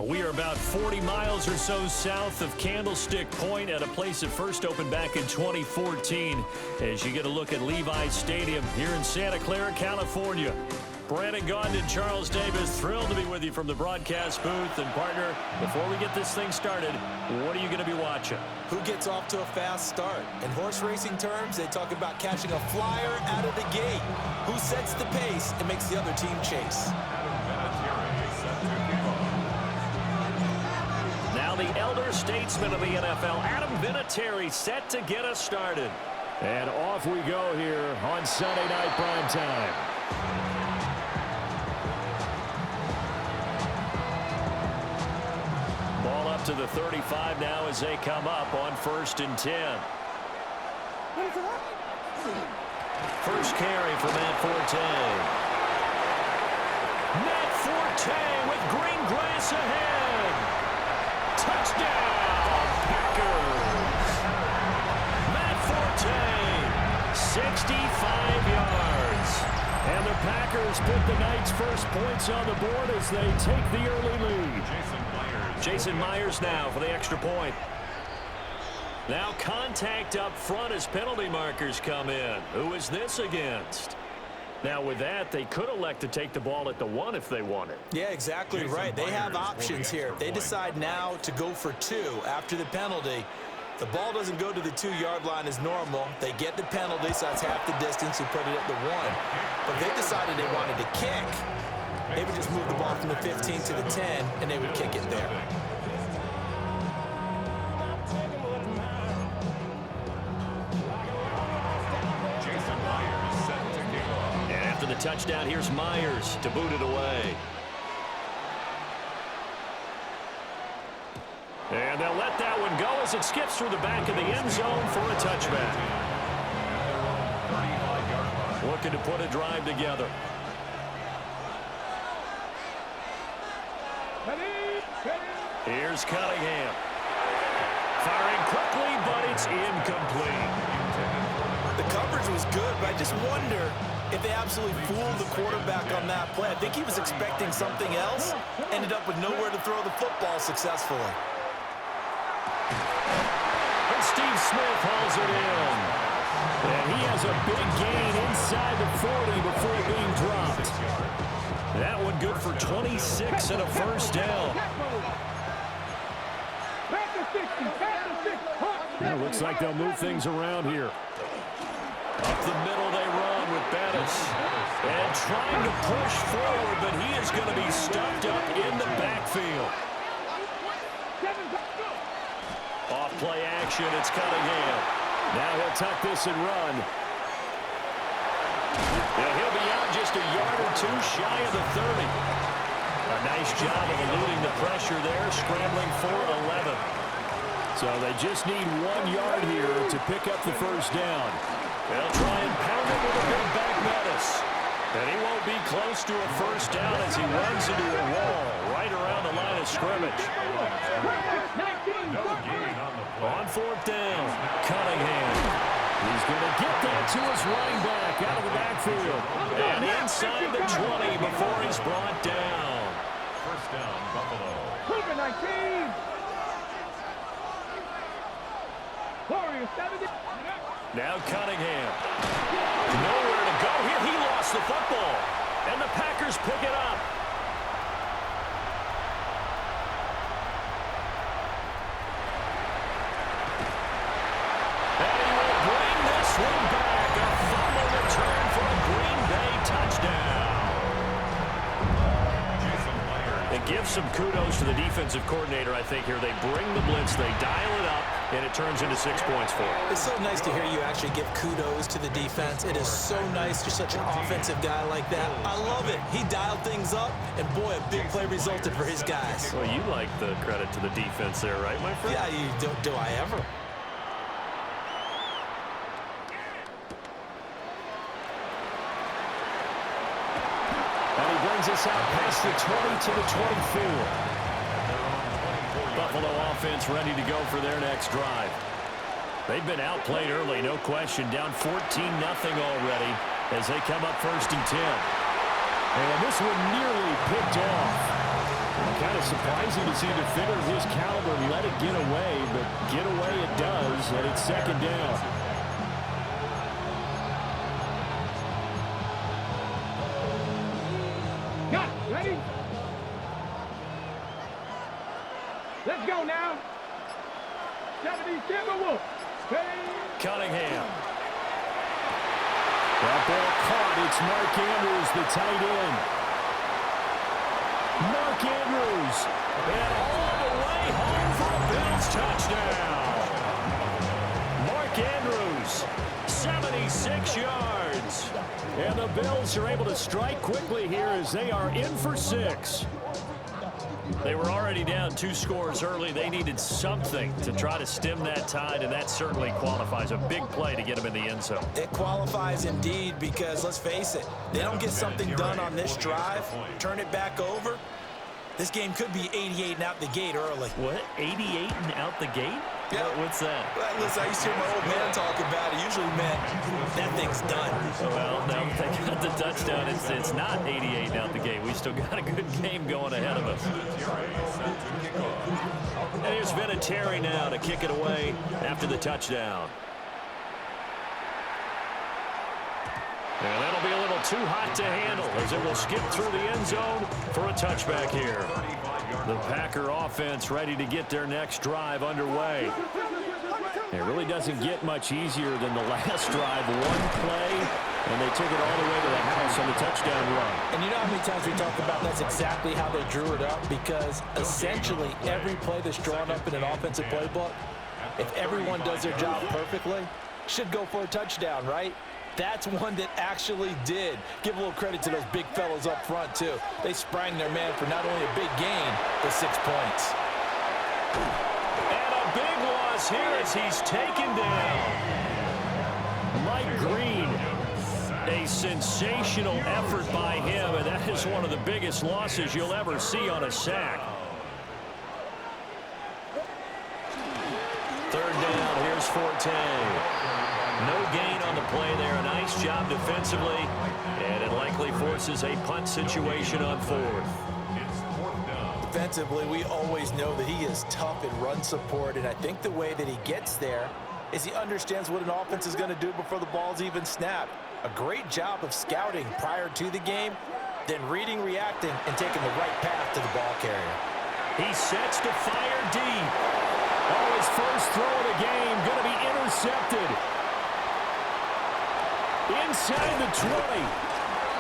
We are about 40 miles or so south of Candlestick Point at a place that first opened back in 2014 as you get a look at Levi's Stadium here in Santa Clara, California. Brandon Gaudin and Charles Davis, thrilled to be with you from the broadcast booth. And partner, before we get this thing started, what are you going to be watching? Who gets off to a fast start? In horse racing terms, they talk about catching a flyer out of the gate. Who sets the pace and makes the other team chase? Now the elder statesman of the NFL, Adam Vinatieri, set to get us started. And off we go here on Sunday Night Primetime. Ball up to the 35 now as they come up on 1st and 10. First carry for Matt Forte. Matt Forte with green grass ahead. Touchdown, Packers. Matt Forte, 65 yards. And the Packers put the Knights' first points on the board as they take the early lead. Jason Myers now for the extra point. Now contact up front as penalty markers come in. Who is this against? Now with that, they could elect to take the ball at the 1 if they wanted. Yeah, exactly right. They have options here. If they decide now to go for 2 after the penalty, the ball doesn't go to the 2-yard line as normal. They get the penalty, so that's half the distance. You put it at the 1. But if they decided they wanted to kick, they would just move the ball from the 15 to the 10, and they would kick it there. And after the touchdown, here's Myers to boot it away. And they'll let that one go as it skips through the back of the end zone for a touchback. Looking to put a drive together. Here's Cunningham. Firing quickly, but it's incomplete. The coverage was good, but I just wonder if they absolutely fooled the quarterback on that play. I think he was expecting something else. Ended up with nowhere to throw the football successfully. And Steve Smith hauls it in. And he has a big gain inside the 40 before being dropped. That one good for 26 and a first down. It looks like they'll move things around here. Up the middle they run with Bettis. And trying to push forward, but he is going to be stuffed up in the backfield. Off play action, it's Cunningham. Now he'll tuck this and run. Yeah, he'll be out just a yard or 2 shy of the 30. A nice job of eluding the pressure there, scrambling for 11. So they just need 1 yard here to pick up the first down. They'll try and pound it with a big back Bettis. And he won't be close to a first down as he runs into a wall right around the line of scrimmage. On 4th down, Cunningham. He's going to get that to his running back out of the backfield. And inside the 20 before he's brought down. First down, Buffalo. Now Cunningham. Nowhere to go here. He lost the football. And the Packers pick it up. And he will bring this one back. A fumble return for a Green Bay touchdown. It gives some kudos to the defensive coordinator, I think, here. They bring the blitz, they dial it up, and it turns into 6 points for them. It's so nice to hear you actually give kudos to the defense. It is so nice. You're such an offensive guy like that. I love it. He dialed things up, and boy, a big play resulted for his guys. Well, you like the credit to the defense there, right, my friend? Yeah, you do I ever. And he brings us out past the 20 to the 24. Buffalo offense ready to go for their next drive. They've been outplayed early, no question. Down 14-0 already as they come up 1st and 10. And this one nearly picked off. Kind of surprising to see a defender of his caliber let it get away, but get away it does, and it's second down. Got it. Ready? Let's go now. 70 Timberwolves. Cunningham. That ball caught. It's Mark Andrews, the tight end. Mark Andrews. And all the way home for a Bills touchdown. Mark Andrews, 76 yards. And the Bills are able to strike quickly here as they are in for 6. They were already down 2 scores early. They needed something to try to stem that tide, and that certainly qualifies. A big play to get them in the end zone. It qualifies indeed because, let's face it, they don't get something done on this drive, turn it back over, this game could be 88 and out the gate early. What? 88 and out the gate? Yeah. What's that? Well, listen, I used to hear my old man talk about it. Usually meant that thing's done. Well, now that they got the touchdown, it's not 88 and out the gate. We still got a good game going ahead of us. And here's Vinatieri now to kick it away after the touchdown. And that'll be a little too hot to handle as it will skip through the end zone for a touchback here. The Packer offense ready to get their next drive underway. It really doesn't get much easier than the last drive. One play, and they took it all the way to the house on the touchdown run. And you know how many times we talk about that's exactly how they drew it up? Because essentially every play that's drawn up in an offensive playbook, if everyone does their job perfectly, should go for a touchdown, right? That's one that actually did. Give a little credit to those big fellows up front, too. They sprang their man for not only a big gain, but 6 points. And a big loss here as he's taken down. Mike Green, a sensational effort by him, and that is one of the biggest losses you'll ever see on a sack. Third down, here's Forte. No gain on the play there. A nice job defensively, and it likely forces a punt situation on 4th. Defensively, we always know that he is tough in run support, and I think the way that he gets there is he understands what an offense is going to do before the ball's even snapped. A great job of scouting prior to the game, then reading, reacting, and taking the right path to the ball carrier. He sets to fire deep. Oh, his first throw of the game going to be intercepted. Inside the 20.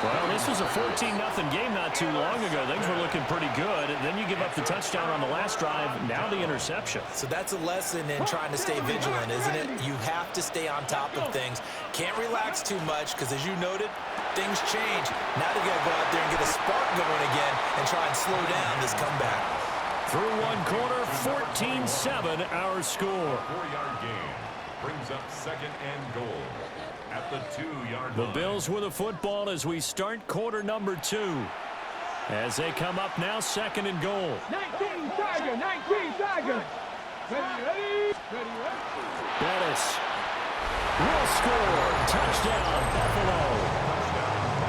Well, this was a 14-0 game not too long ago. Things were looking pretty good. And then you give up the touchdown on the last drive. Now the interception. So that's a lesson in trying to stay vigilant, isn't it? You have to stay on top of things. Can't relax too much because, as you noted, things change. Now they got to go out there and get a spark going again and try and slow down this comeback. Through one quarter, 14-7 our score. 4-yard gain brings up 2nd and goal. At the 2-yard line. The Bills with a football as we start quarter number 2. As they come up now, 2nd and goal. 19 Tiger, 19 Tiger. Ready. Bettis will score. Touchdown, Buffalo.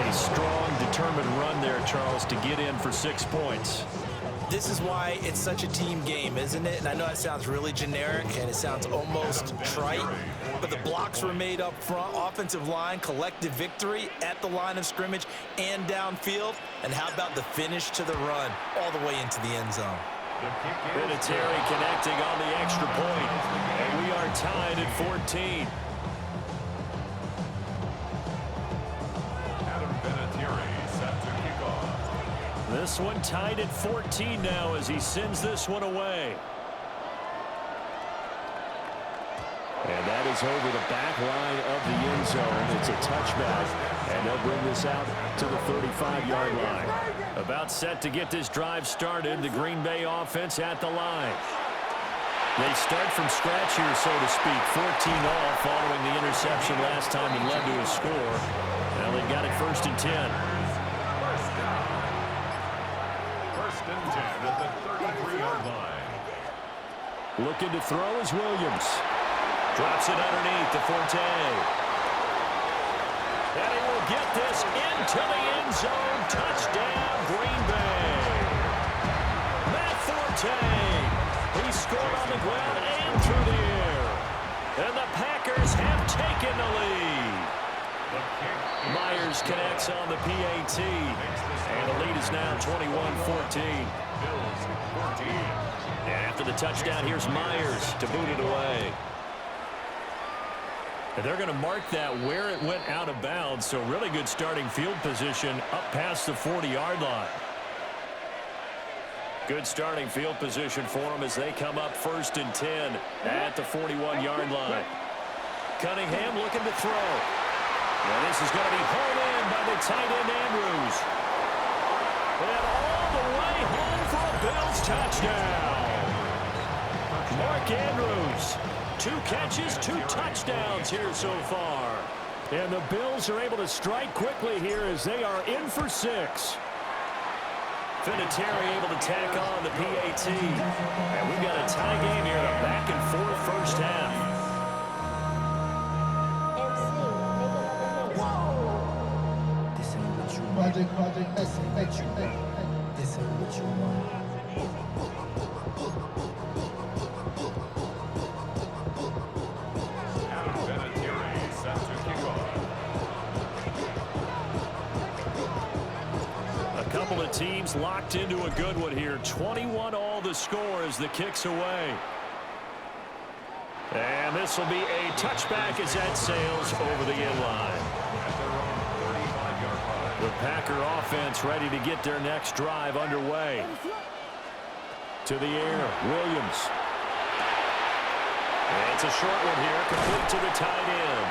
A strong, determined run there, Charles, to get in for 6 points. This is why it's such a team game, isn't it? And I know that sounds really generic and it sounds almost trite, but the blocks were made up front, offensive line, collective victory at the line of scrimmage and downfield. And how about the finish to the run all the way into the end zone? Vinatieri connecting on the extra point, and we are tied at 14. Adam Vinatieri set to kick off. This one tied at 14 now as he sends this one away. And that is over the back line of the end zone. It's a touchback, and they'll bring this out to the 35-yard line. About set to get this drive started, the Green Bay offense at the line. They start from scratch here, so to speak. 14 all following the interception last time that led to a score. Now they've got it 1st and 10. First and 10 at the 33-yard line. Looking to throw is Williams. Drops it underneath to Forte. And he will get this into the end zone. Touchdown, Green Bay. Forte. He scored on the ground and through the air. And the Packers have taken the lead. Myers connects on the PAT. And the lead is now 21-14. And after the touchdown, here's Myers to boot it away. And they're going to mark that where it went out of bounds. So really good starting field position up past the 40-yard line. Good starting field position for them as they come up 1st and 10 at the 41-yard line. Cunningham looking to throw. And this is going to be hauled in by the tight end Andrews. And all the way home for a Bills touchdown. Mark Andrews, 2 catches, 2 touchdowns here so far. And the Bills are able to strike quickly here as they are in for 6. Vinatieri able to tack on the PAT. And we've got a tie game here, a back-and-forth first half. Project, this is what you want. Adam Vinatieri set to kick off. A couple of teams locked into a good one here. 21 all the score as the kick's away. And this will be a touchback as that sails over the end line. The Packer offense ready to get their next drive underway. To the air, Williams. And it's a short one here, complete to the tight end.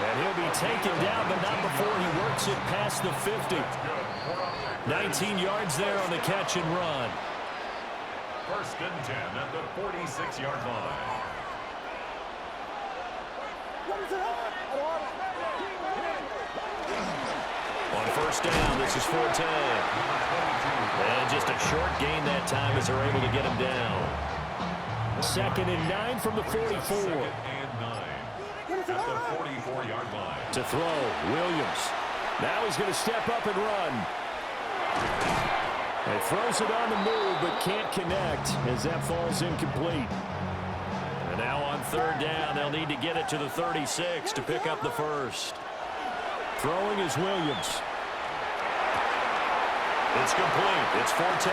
And he'll be taken down, but not before he works it past the 50. 19 yards there on the catch and run. 1st and 10 at the 46-yard line. On 1st down, this is Forte. And just a short gain that time as they're able to get him down. 2nd and 9 from the 44. 2nd and 9 at the 44-yard line. To throw, Williams. Now he's going to step up and run. And throws it on the move, but can't connect as that falls incomplete. And now on 3rd down, they'll need to get it to the 36 to pick up the first. Throwing is Williams. It's complete. It's Forte.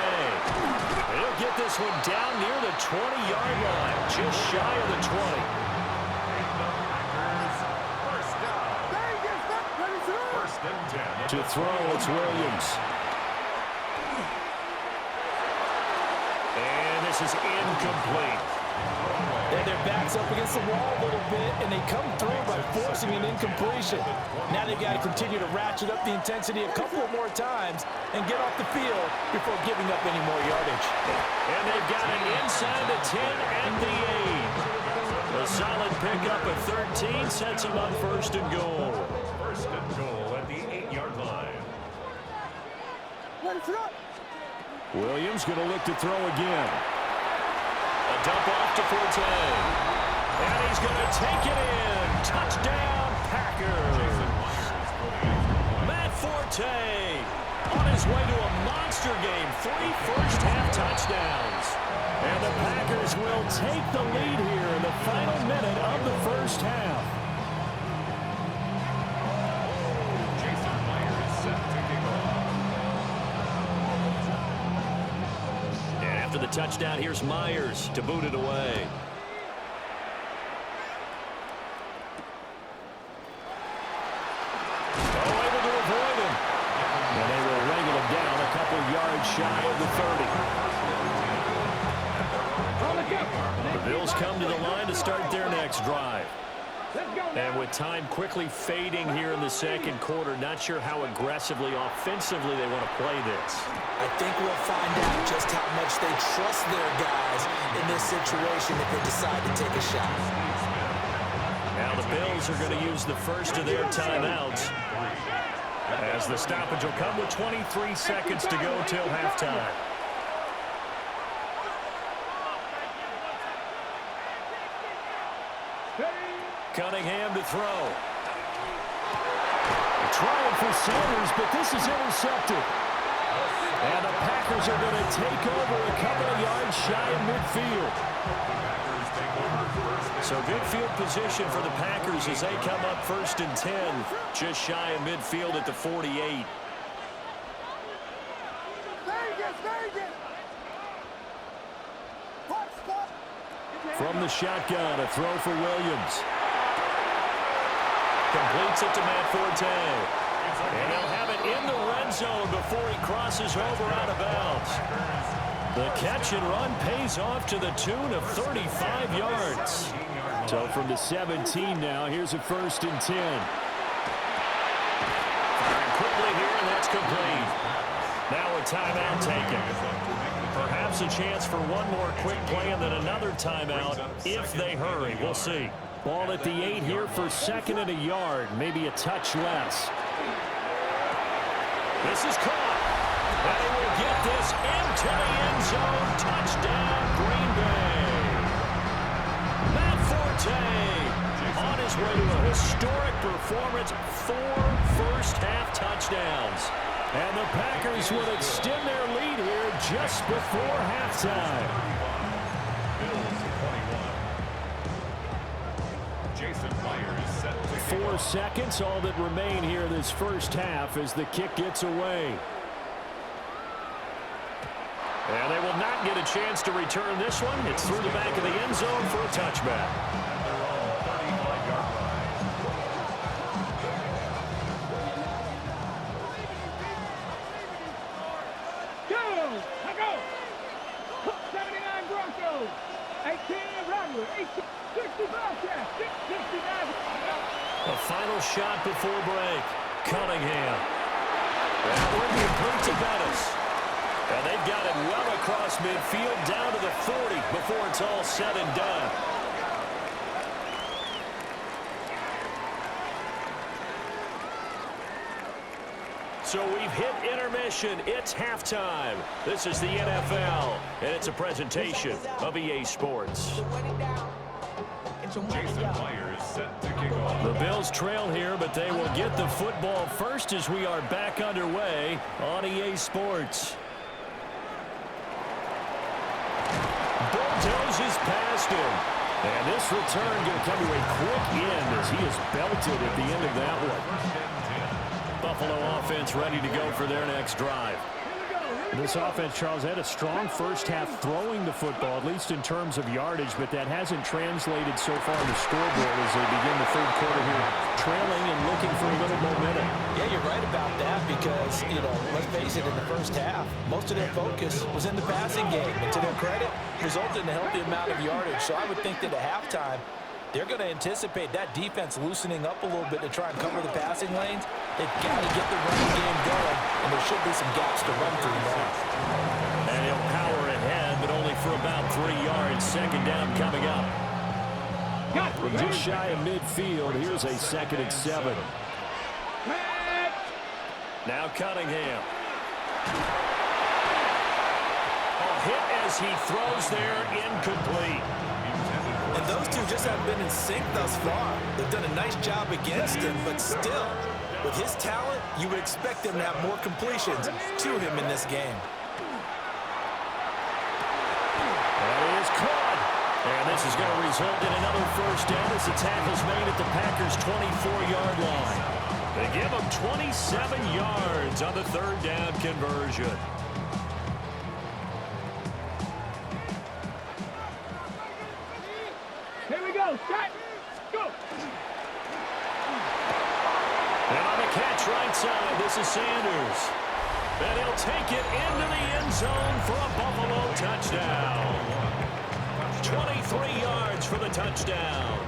He'll get this one down near the 20-yard line, just shy of the 20. First and 10. To throw, it's Williams. And this is incomplete. And their backs up against the wall a little bit, and they come through by forcing an incompletion. Now they've got to continue to ratchet up the intensity a couple more times and get off the field before giving up any more yardage. And they've got it inside the 10 and the 8. A solid pickup at 13 sets them up 1st and goal. 1st and goal at the 8-yard line. Williams going to look to throw again. A dump off to Forte. And he's going to take it in. Touchdown, Packers. Matt Forte on his way to a monster game. 3 first-half touchdowns. And the Packers will take the lead here in the final minute of the first half. Jason Myers set to kick off. And after the touchdown, here's Myers to boot it away. Yards shy of the 30. The Bills come to the line to start their next drive. And with time quickly fading here in the 2nd quarter, not sure how aggressively, offensively they want to play this. I think we'll find out just how much they trust their guys in this situation if they decide to take a shot. Now the Bills are going to use the first of their timeouts, as the stoppage will come with 23 seconds to go till halftime. Cunningham to throw. Trying for Sanders, but this is intercepted. And the Packers are going to take over a couple of yards shy of midfield. So good field position for the Packers as they come up 1st and 10, just shy of midfield at the 48. From the shotgun, a throw for Williams. Completes it to Matt Forte. And they'll have it in the red zone before he crosses over out of bounds. The catch and run pays off to the tune of 35 yards. So from the 17 now, here's a 1st and 10. Firing quickly here, and that's complete. Now a timeout taken. Perhaps a chance for one more quick play and then another timeout if they hurry. We'll see. Ball at the 8 here for 2nd and a yard, maybe a touch less. This is caught. And he will get this into the end zone. Touchdown, Green Bay. Matt Forte on his way to a historic performance, 4 first-half touchdowns. And the Packers will extend their lead here just before halftime. Bills 21. Jason Myers set to 4 seconds, all that remain here this first half as the kick gets away. And they will not get a chance to return this one. It's through the back of the end zone for a touchback. A final shot before break. Cunningham. That would be complete to Bettis. And they've got it well across midfield down to the 40 before it's all said and done. So we've hit intermission. It's halftime. This is the NFL, and it's a presentation of EA Sports. Jason Myers set to kick off. The Bills trail here, but they will get the football first as we are back underway on EA Sports. Bulldozes past him. And this return going to come to a quick end as he is belted at the end of that one. Buffalo offense ready to go for their next drive. This offense, Charles, had a strong first half throwing the football, at least in terms of yardage, but that hasn't translated so far on the scoreboard as they begin the third quarter here, trailing and looking for a little momentum. Yeah, you're right about that because, let's face it, in the first half, most of their focus was in the passing game. And to their credit, resulted in a healthy amount of yardage. So I would think that at halftime, they're going to anticipate that defense loosening up a little bit to try and cover the passing lanes. They've got to get the running game going, and there should be some gaps to run through now. And he'll power ahead, but only for about 3 yards. 2nd down coming up. From just shy of midfield, here's a 2nd and 7. Now Cunningham. A hit as he throws there, incomplete. And those two just haven't been in sync thus far. They've done a nice job against him, but still, with his talent, you would expect him to have more completions to him in this game. That is caught. And this is going to result in another first down as the tackle's made at the Packers' 24-yard line. They give them 27 yards on the 3rd down conversion. Here we go. Set. Go. And on the catch right side, this is Sanders. And he'll take it into the end zone for a Buffalo touchdown. 23 yards for the touchdown.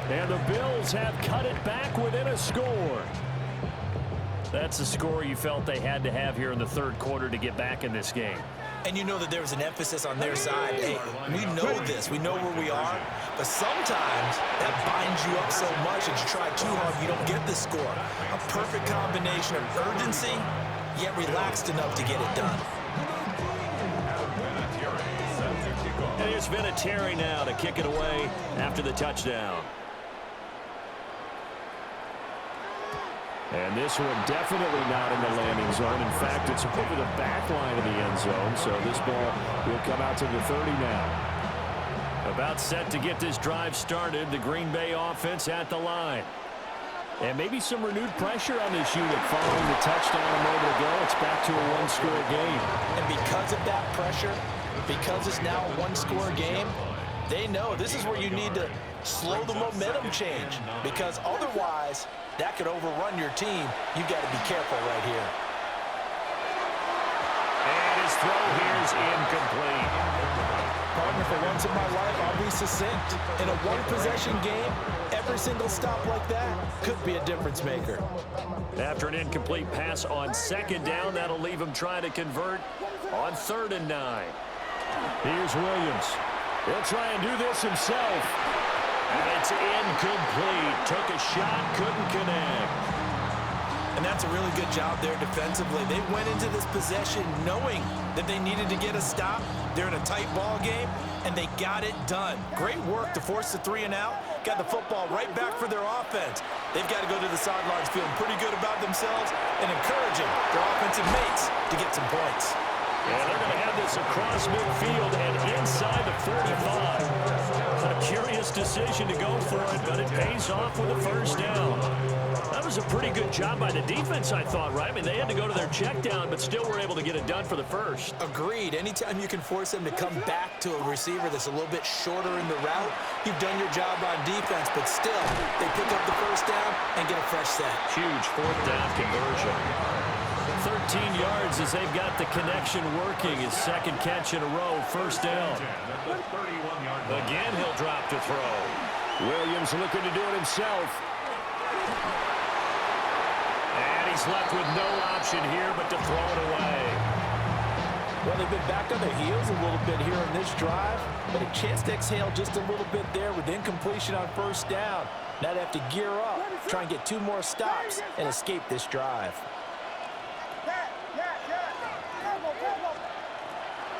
And the Bills have cut it back within a score. That's the score you felt they had to have here in the 3rd quarter to get back in this game. And you know that there was an emphasis on their side. Hey, we know this. We know where we are. But sometimes that binds you up so much that you try too hard, you don't get the score. A perfect combination of urgency, yet relaxed enough to get it done. And here's Vinatieri now to kick it away after the touchdown. And this one definitely not in the landing zone. In fact, it's over the back line of the end zone. So this ball will come out to the 30 now. About set to get this drive started. The Green Bay offense at the line. And maybe some renewed pressure on this unit following the touchdown a moment ago. It's back to a one-score game. And because of that pressure, because it's now a one-score game, they know this is where you need to slow the momentum change, because otherwise that could overrun your team. You've got to be careful right here. And his throw here is incomplete. Partner, for once in my life, I'll be succinct. In a one-possession game, every single stop like that could be a difference maker. After an incomplete pass on second down, that'll leave him trying to convert on 3rd and 9. Here's Williams. He'll try and do this himself. And it's incomplete. Took a shot, couldn't connect. And that's a really good job there defensively. They went into this possession knowing that they needed to get a stop. They're in a tight ball game, and they got it done. Great work to force the 3 and out. Got the football right back for their offense. They've got to go to the sidelines feeling pretty good about themselves and encouraging their offensive mates to get some points. And they're going to have this across midfield and inside the 45. A curious decision to go for it, but it pays off with a first down. That was a pretty good job by the defense, I thought, right? I mean, they had to go to their check down, but still were able to get it done for the first. Agreed. Anytime you can force them to come back to a receiver that's a little bit shorter in the route, you've done your job on defense, but still, they pick up the first down and get a fresh set. Huge 4th down conversion. 13 yards as they've got the connection working. His second catch in a row, first down. Again, he'll drop to throw. Williams looking to do it himself. And he's left with no option here but to throw it away. Well, they've been back on their heels a little bit here on this drive, but a chance to exhale just a little bit there with incompletion on first down. Now they have to gear up, try and get 2 more stops and escape this drive.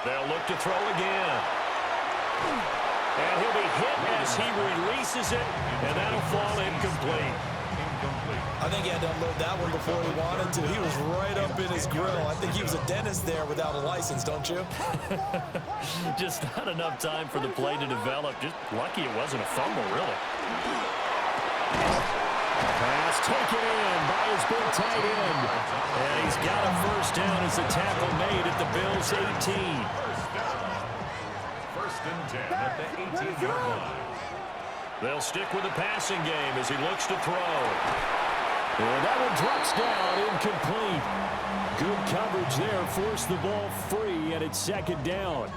They'll look to throw again. And he'll be hit as he releases it, and that'll fall incomplete. I think he had to unload that one before he wanted to. He was right up in his grill. I think he was a dentist there without a license, don't you? Just not enough time for the play to develop. Just lucky it wasn't a fumble, really. Pass taken in by his big tight end. And he's got a first down as the tackle made at the Bills' 18. First and 10 at the 18-yard line. They'll stick with the passing game as he looks to throw. And that one drops down, incomplete. Good coverage there, forced the ball free, and it's second down.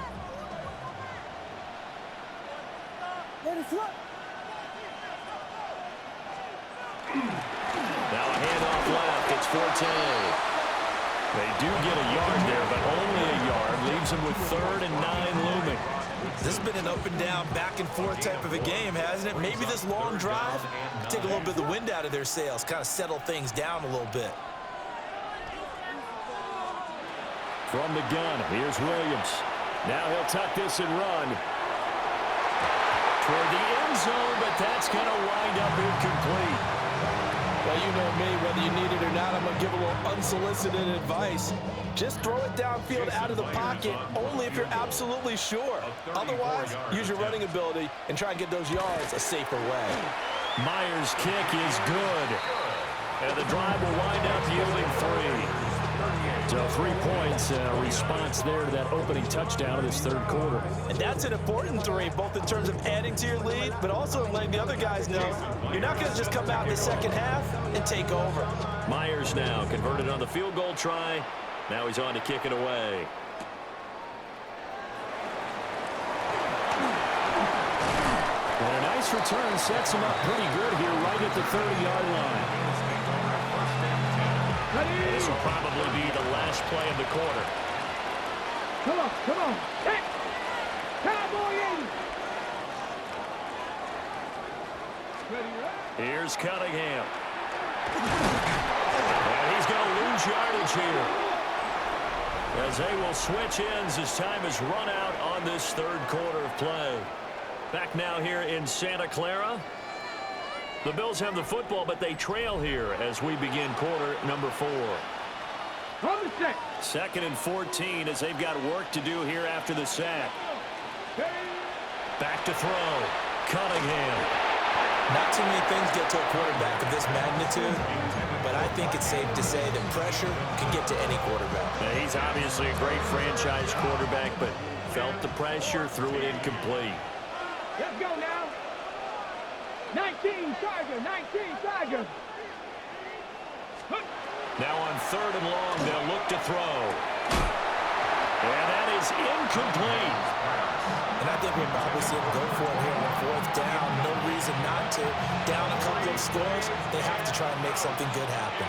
Now a handoff left. It's Forte. They do get a yard there, but only a yard. Leaves them with 3rd and 9 looming. This has been an up and down, back and forth type of a game, hasn't it? Maybe this long drive take a little bit of the wind out of their sails, kind of settle things down a little bit. From the gun, here's Williams. Now he'll tuck this and run. Toward the end zone, but that's going to wind up incomplete. Well, you know me, whether you need it or not, I'm going to give a little unsolicited advice. Just throw it downfield out of the pocket, only if you're absolutely sure. Otherwise, use your running ability and try and get those yards a safer way. Myers' kick is good. And the drive will wind up yielding 3. So 3 points, response there to that opening touchdown of this third quarter. And that's an important 3, both in terms of adding to your lead, but also in letting the other guys know you're not going to just come out in the second half and take over. Myers now converted on the field goal try. Now he's on to kick it away. And a nice return sets him up pretty good here right at the 30-yard line. This will probably be the last play of the quarter. Come on. Hey! Cowboy in! Here's Cunningham. And he's going to lose yardage here, as they will switch ends as time has run out on this third quarter of play. Back now here in Santa Clara. The Bills have the football, but they trail here as we begin quarter number 4. On the set. 2nd and 14 as they've got work to do here after the sack. Back to throw. Cunningham. Not too many things get to a quarterback of this magnitude, but I think it's safe to say that pressure can get to any quarterback. Now, he's obviously a great franchise quarterback, but felt the pressure, threw it incomplete. Let's go now. 19 Tiger, 19 Tiger. Now on 3rd and long, they'll look to throw. And that is incomplete. And I think we'll probably see him go for it here on 4th down. No reason not to. Down a couple of scores, they have to try and make something good happen.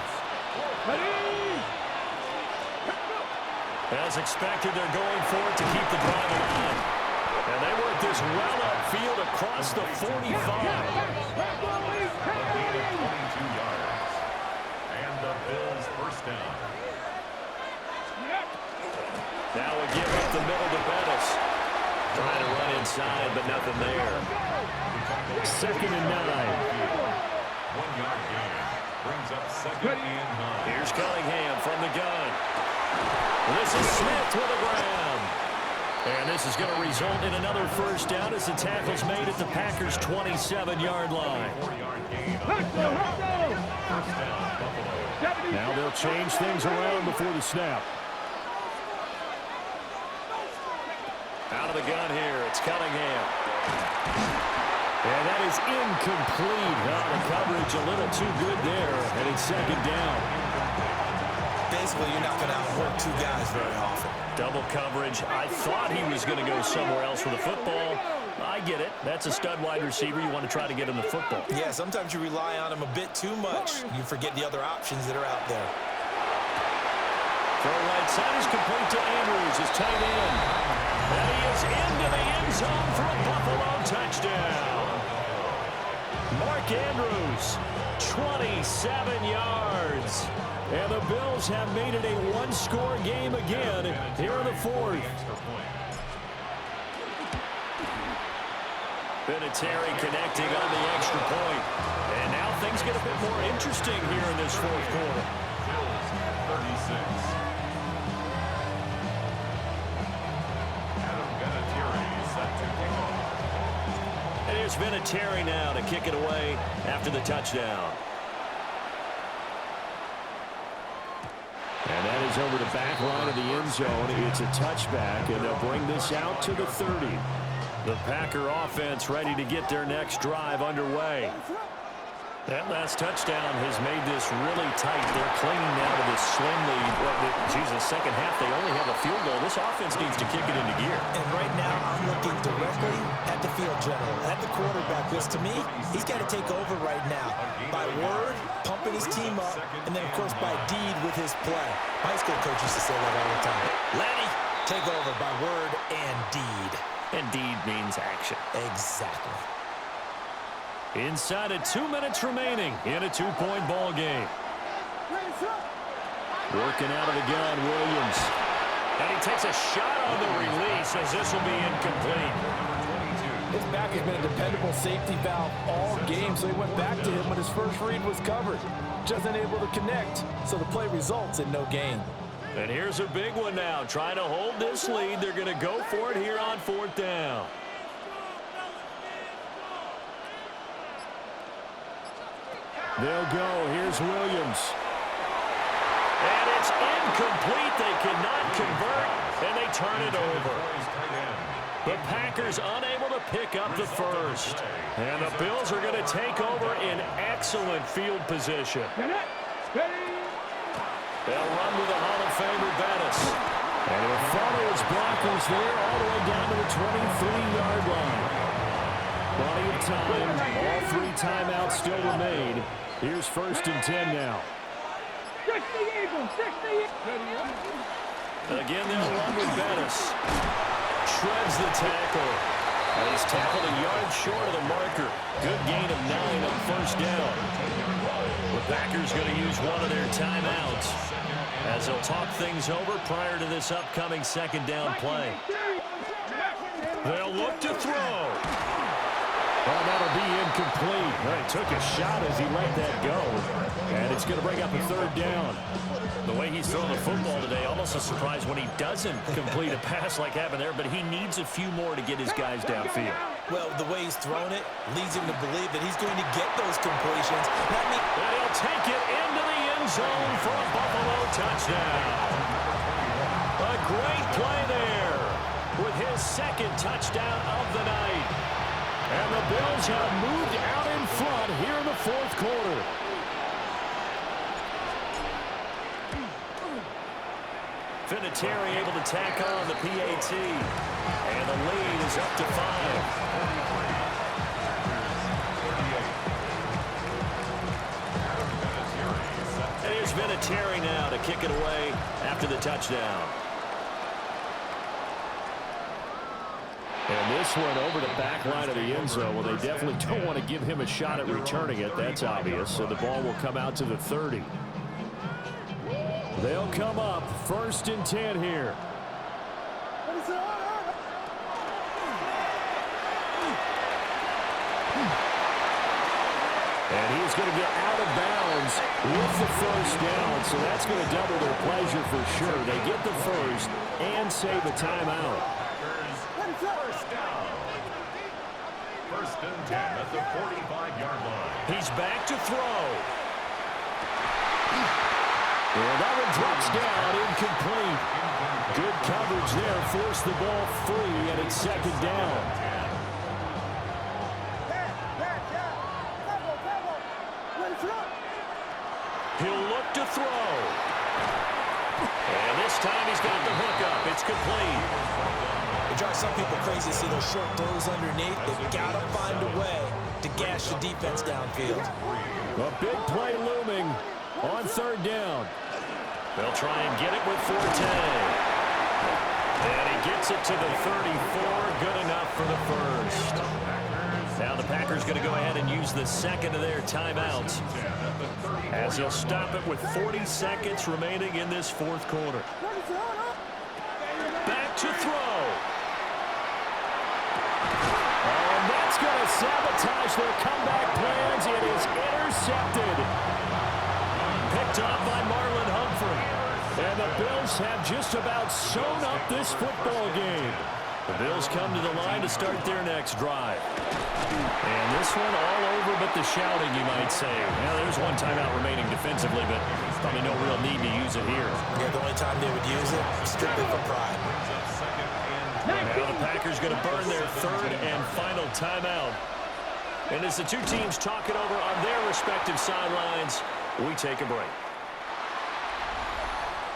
As expected, they're going for it to keep the drive alive. And they work this well upfield across the 45. 22 yards. And the Bills first down. Now a give up the middle to Bettis. Trying to run inside, but nothing there. 2nd and 9. 1-yard gain. Brings up 2nd and 9. Here's Cunningham from the gun. This is Smith with a grab. And this is going to result in another first down as the tackle's made at the Packers' 27-yard line. 4-yard gain. Now they'll change things around before the snap. Out of the gun here, it's Cunningham. And that is incomplete. The coverage a little too good there, and it's 2nd down. Basically, you're not going to outwork 2 guys very often. Double coverage. I thought he was going to go somewhere else with the football. I get it. That's a stud wide receiver. You want to try to get him the football. Yeah, sometimes you rely on him a bit too much. You forget the other options that are out there. Throw right side is complete to Andrews, his tight end. And he is into the end zone for a Buffalo touchdown. Mark Andrews, 27 yards. And the Bills have made it a one-score game again here in the 4th. Vinatieri connecting on the extra point. And now things get a bit more interesting here in this 4th quarter. Bills 36. Adam Vinatieri set to kick off. And here's Vinatieri now to kick it away after the touchdown. And that is over the back line of the end zone. It's a touchback, and they'll bring this out to the 30. The Packer offense ready to get their next drive underway. That last touchdown has made this really tight. They're clinging now to this slim lead. Geez, the second half, they only have a field goal. This offense needs to kick it into gear. And right now, I'm looking directly at the field general, at the quarterback. Because to me, he's got to take over right now. By word, pumping his team up, and then, of course, by deed with his play. My high school coach used to say that all the time. Lenny, take over by word and deed. And deed means action. Exactly. Inside of 2 minutes remaining in a 2-point ball game. Working out of the gun, Williams. And he takes a shot on the release as this will be incomplete. His back has been a dependable safety valve all game, so he went back to him when his first read was covered. Just unable to connect, so the play results in no gain. And here's a big one now. Trying to hold this lead. They're going to go for it here on 4th down. They'll go. Here's Williams. And it's incomplete. They cannot convert, and they turn it over. The Packers unable to pick up the first. And the Bills are going to take over in excellent field position. They'll run with the Hall of Famer Bettis. And he'll follow his blockers there all the way down to the 23-yard line. Plenty of time. All 3 timeouts still remain. Here's 1st and 10 now. 60 Eagles, 60. Again, they'll run with Bettis. Shreds the tackle. And he's tackled a yard short of the marker. Good gain of 9 on 1st down. The Packers going to use one of their timeouts as they'll talk things over prior to this upcoming 2nd down play. They'll look to throw. Oh, that'll be incomplete. Well, he took a shot as he let that go. And it's going to bring up a third down. The way he's throwing the football today, almost a surprise when he doesn't complete a pass like happened there, but he needs a few more to get his guys downfield. Well, the way he's thrown it leads him to believe that he's going to get those completions. And he'll take it into the end zone for a Buffalo touchdown. A great play there with his second touchdown of the night. And the Bills have moved out in front here in the fourth quarter. Vinatieri able to tack on the PAT. And the lead is up to 5. And here's Vinatieri now to kick it away after the touchdown. And this one over the back line of the end zone. Well, they definitely don't want to give him a shot at returning it. That's obvious. So the ball will come out to the 30. They'll come up 1st and 10 here. And he's going to get out of bounds with the first down. So that's going to double their pleasure for sure. They get the first and save a timeout. First and 10 at the 45-yard line. He's back to throw. And that one drops down, incomplete. Good coverage there, forced the ball free, and it's 2nd down. He'll look to throw. And this time he's got the hook up. It's complete. It drives some people crazy to see those short throws underneath. They've got to find a way to gash the defense downfield. A big play looming on 3rd down. They'll try and get it with Forte. And he gets it to the 34. Good enough for the first. Now the Packers going to go ahead and use the second of their timeouts, as he'll stop it with 40 seconds remaining in this fourth quarter. Back to throw. And that's going to sabotage their comeback plans. It is intercepted. Picked off by Marlon Humphrey. And the Bills have just about sewn up this football game. The Bills come to the line to start their next drive. And this one all over but the shouting, you might say. Well, there's one timeout remaining defensively, but probably no real need to use it here. Yeah, the only time they would use it, strictly for pride. Now the Packers going to burn their 3rd and final timeout. And as the two teams talk it over on their respective sidelines, we take a break.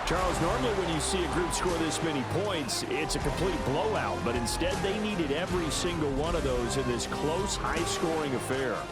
Charles, normally when you see a group score this many points, it's a complete blowout. But instead, they needed every single one of those in this close, high-scoring affair.